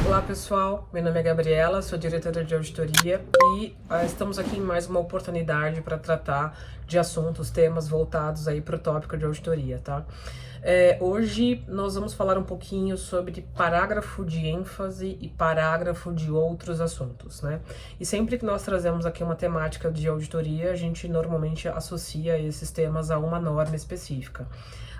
Olá pessoal, meu nome é Gabriela, sou diretora de auditoria e estamos aqui em mais uma oportunidade para tratar de assuntos, temas voltados aí para o tópico de auditoria, tá? Hoje nós vamos falar um pouquinho sobre parágrafo de ênfase e parágrafo de outros assuntos, né? E sempre que nós trazemos aqui uma temática de auditoria, a gente normalmente associa esses temas a uma norma específica.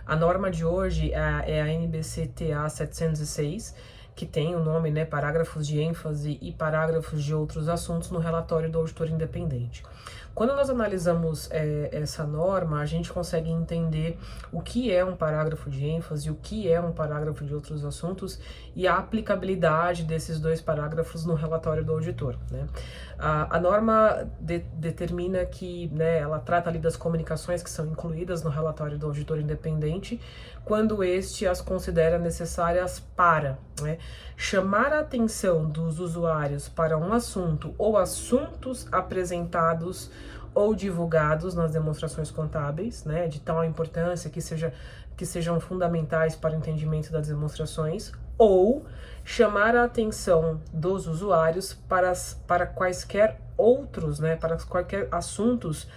A norma de hoje é a NBC-TA 706, que tem o nome, né, parágrafos de ênfase e parágrafos de outros assuntos no relatório do auditor independente. Quando nós analisamos essa norma, a gente consegue entender o que é um parágrafo de ênfase, o que é um parágrafo de outros assuntos e a aplicabilidade desses dois parágrafos no relatório do auditor, né? A norma determina que, né, ela trata ali das comunicações que são incluídas no relatório do auditor independente, quando este as considera necessárias para, né, chamar a atenção dos usuários para um assunto ou assuntos apresentados ou divulgados nas demonstrações contábeis, né, de tal importância que sejam fundamentais para o entendimento das demonstrações, ou chamar a atenção dos usuários para quaisquer outros, né, para quaisquer assuntos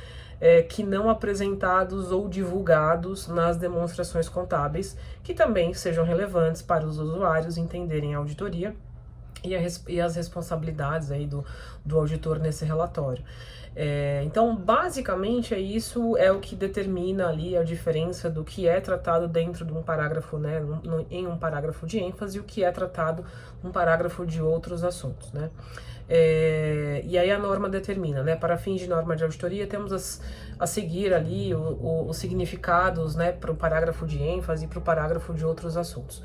que não apresentados ou divulgados nas demonstrações contábeis, que também sejam relevantes para os usuários entenderem a auditoria e as responsabilidades aí do auditor nesse relatório. Então, basicamente, isso é o que determina ali a diferença do que é tratado dentro de um parágrafo, né, em um parágrafo de ênfase e o que é tratado num parágrafo de outros assuntos, né. E aí a norma determina, né, para fins de norma de auditoria, temos a seguir ali os significados, né, para o parágrafo de ênfase e para o parágrafo de outros assuntos.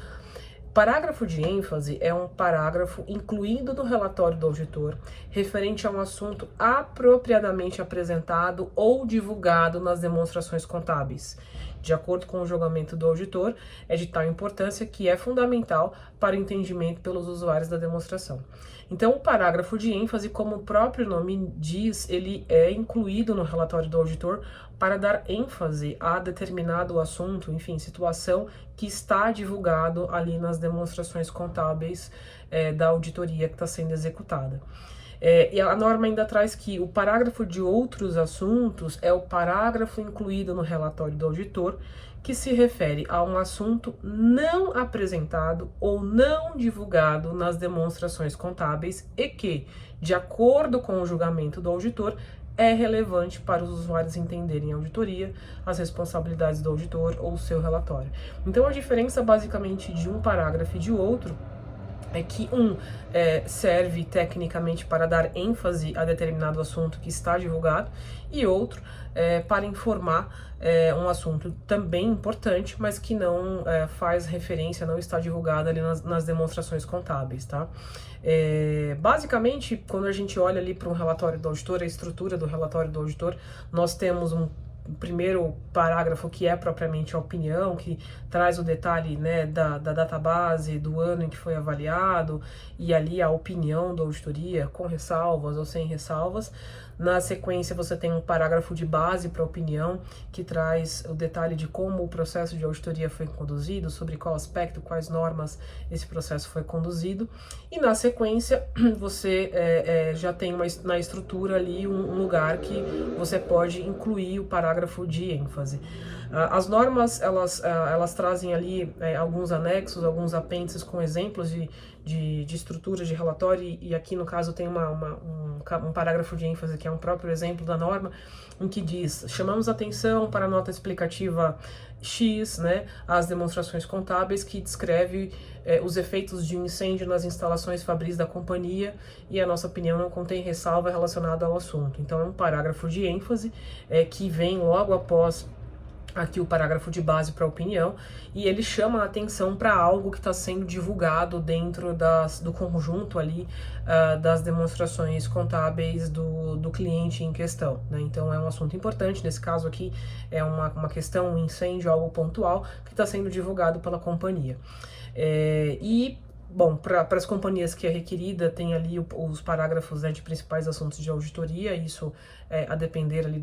Parágrafo de ênfase é um parágrafo incluído no relatório do auditor, referente a um assunto apropriadamente apresentado ou divulgado nas demonstrações contábeis. De acordo com o julgamento do auditor, é de tal importância que é fundamental para o entendimento pelos usuários da demonstração. Então, o parágrafo de ênfase, como o próprio nome diz, ele é incluído no relatório do auditor para dar ênfase a determinado assunto, enfim, situação que está divulgado ali nas demonstrações contábeis da auditoria que está sendo executada. E a norma ainda traz que o parágrafo de outros assuntos é o parágrafo incluído no relatório do auditor que se refere a um assunto não apresentado ou não divulgado nas demonstrações contábeis e que, de acordo com o julgamento do auditor, é relevante para os usuários entenderem a auditoria, as responsabilidades do auditor ou o seu relatório. Então, a diferença basicamente de um parágrafo e de outro é que serve tecnicamente para dar ênfase a determinado assunto que está divulgado e outro para informar um assunto também importante, mas que não faz referência, não está divulgado ali nas demonstrações contábeis, tá? Basicamente, quando a gente olha ali para um relatório do auditor, a estrutura do relatório do auditor, nós temos o primeiro parágrafo que é propriamente a opinião, que traz o detalhe, né, da database, do ano em que foi avaliado, e ali a opinião da auditoria, com ressalvas ou sem ressalvas. Na sequência, você tem um parágrafo de base para a opinião, que traz o detalhe de como o processo de auditoria foi conduzido, sobre qual aspecto, quais normas esse processo foi conduzido. E na sequência, você já tem na estrutura ali um lugar que você pode incluir o parágrafo de ênfase. As normas, elas trazem ali alguns anexos, alguns apêndices com exemplos de estruturas de relatório, e aqui no caso tem um parágrafo de ênfase que é um próprio exemplo da norma, em que diz: chamamos atenção para a nota explicativa X, né, as demonstrações contábeis, que descreve os efeitos de um incêndio nas instalações fabris da companhia, e a nossa opinião não contém ressalva relacionada ao assunto. Então é um parágrafo de ênfase que vem logo após aqui o parágrafo de base para a opinião, e ele chama a atenção para algo que está sendo divulgado dentro do conjunto ali das demonstrações contábeis do cliente em questão, né? Então é um assunto importante, nesse caso aqui é uma questão, um incêndio, algo pontual que está sendo divulgado pela companhia. E Bom, para as companhias que é requerida, tem ali os parágrafos, né, de principais assuntos de auditoria, isso a depender ali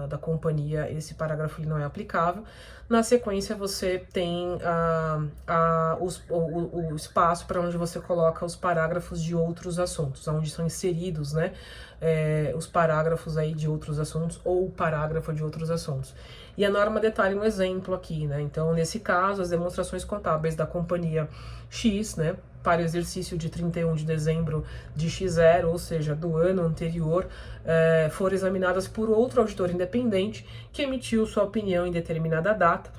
da companhia, esse parágrafo ele não é aplicável. Na sequência, você tem o espaço para onde você coloca os parágrafos de outros assuntos, onde são inseridos, né, os parágrafos aí de outros assuntos ou o parágrafo de outros assuntos. E a norma detalha um exemplo aqui, né? Então, nesse caso, as demonstrações contábeis da companhia X, né, para exercício de 31 de dezembro de X0, ou seja, do ano anterior, foram examinadas por outro auditor independente que emitiu sua opinião em determinada data,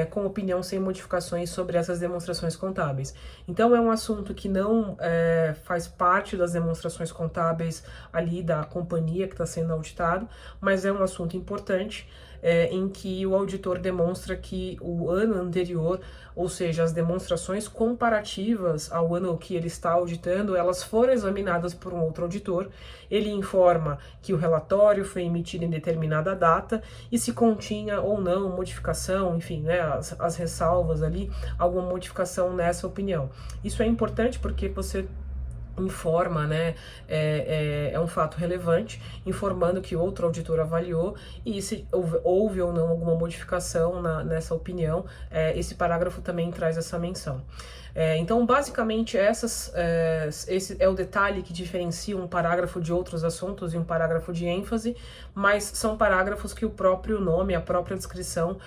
com opinião sem modificações sobre essas demonstrações contábeis. Então é um assunto que não faz parte das demonstrações contábeis ali da companhia que está sendo auditado, mas é um assunto importante em que o auditor demonstra que o ano anterior, ou seja, as demonstrações comparativas ao ano que ele está auditando, elas foram examinadas por um outro auditor. Ele informa que o relatório foi emitido em determinada data e se continha ou não modificação, enfim, né, as ressalvas ali, alguma modificação nessa opinião. Isso é importante porque você informa, né, é um fato relevante, informando que outro auditor avaliou e se houve ou não alguma modificação nessa opinião, esse parágrafo também traz essa menção. Então, basicamente, esse é o detalhe que diferencia um parágrafo de outros assuntos e um parágrafo de ênfase, mas são parágrafos que o próprio nome, a própria descrição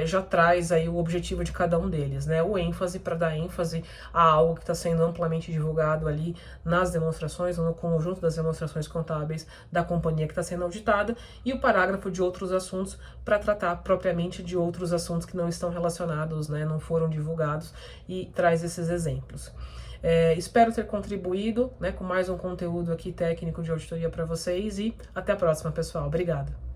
já traz aí o objetivo de cada um deles, né? O ênfase para dar ênfase a algo que está sendo amplamente divulgado ali nas demonstrações, ou no conjunto das demonstrações contábeis da companhia que está sendo auditada, e o parágrafo de outros assuntos para tratar propriamente de outros assuntos que não estão relacionados, né, não foram divulgados, e traz esses exemplos. Espero ter contribuído, né, com mais um conteúdo aqui técnico de auditoria para vocês, e até a próxima, pessoal. Obrigada.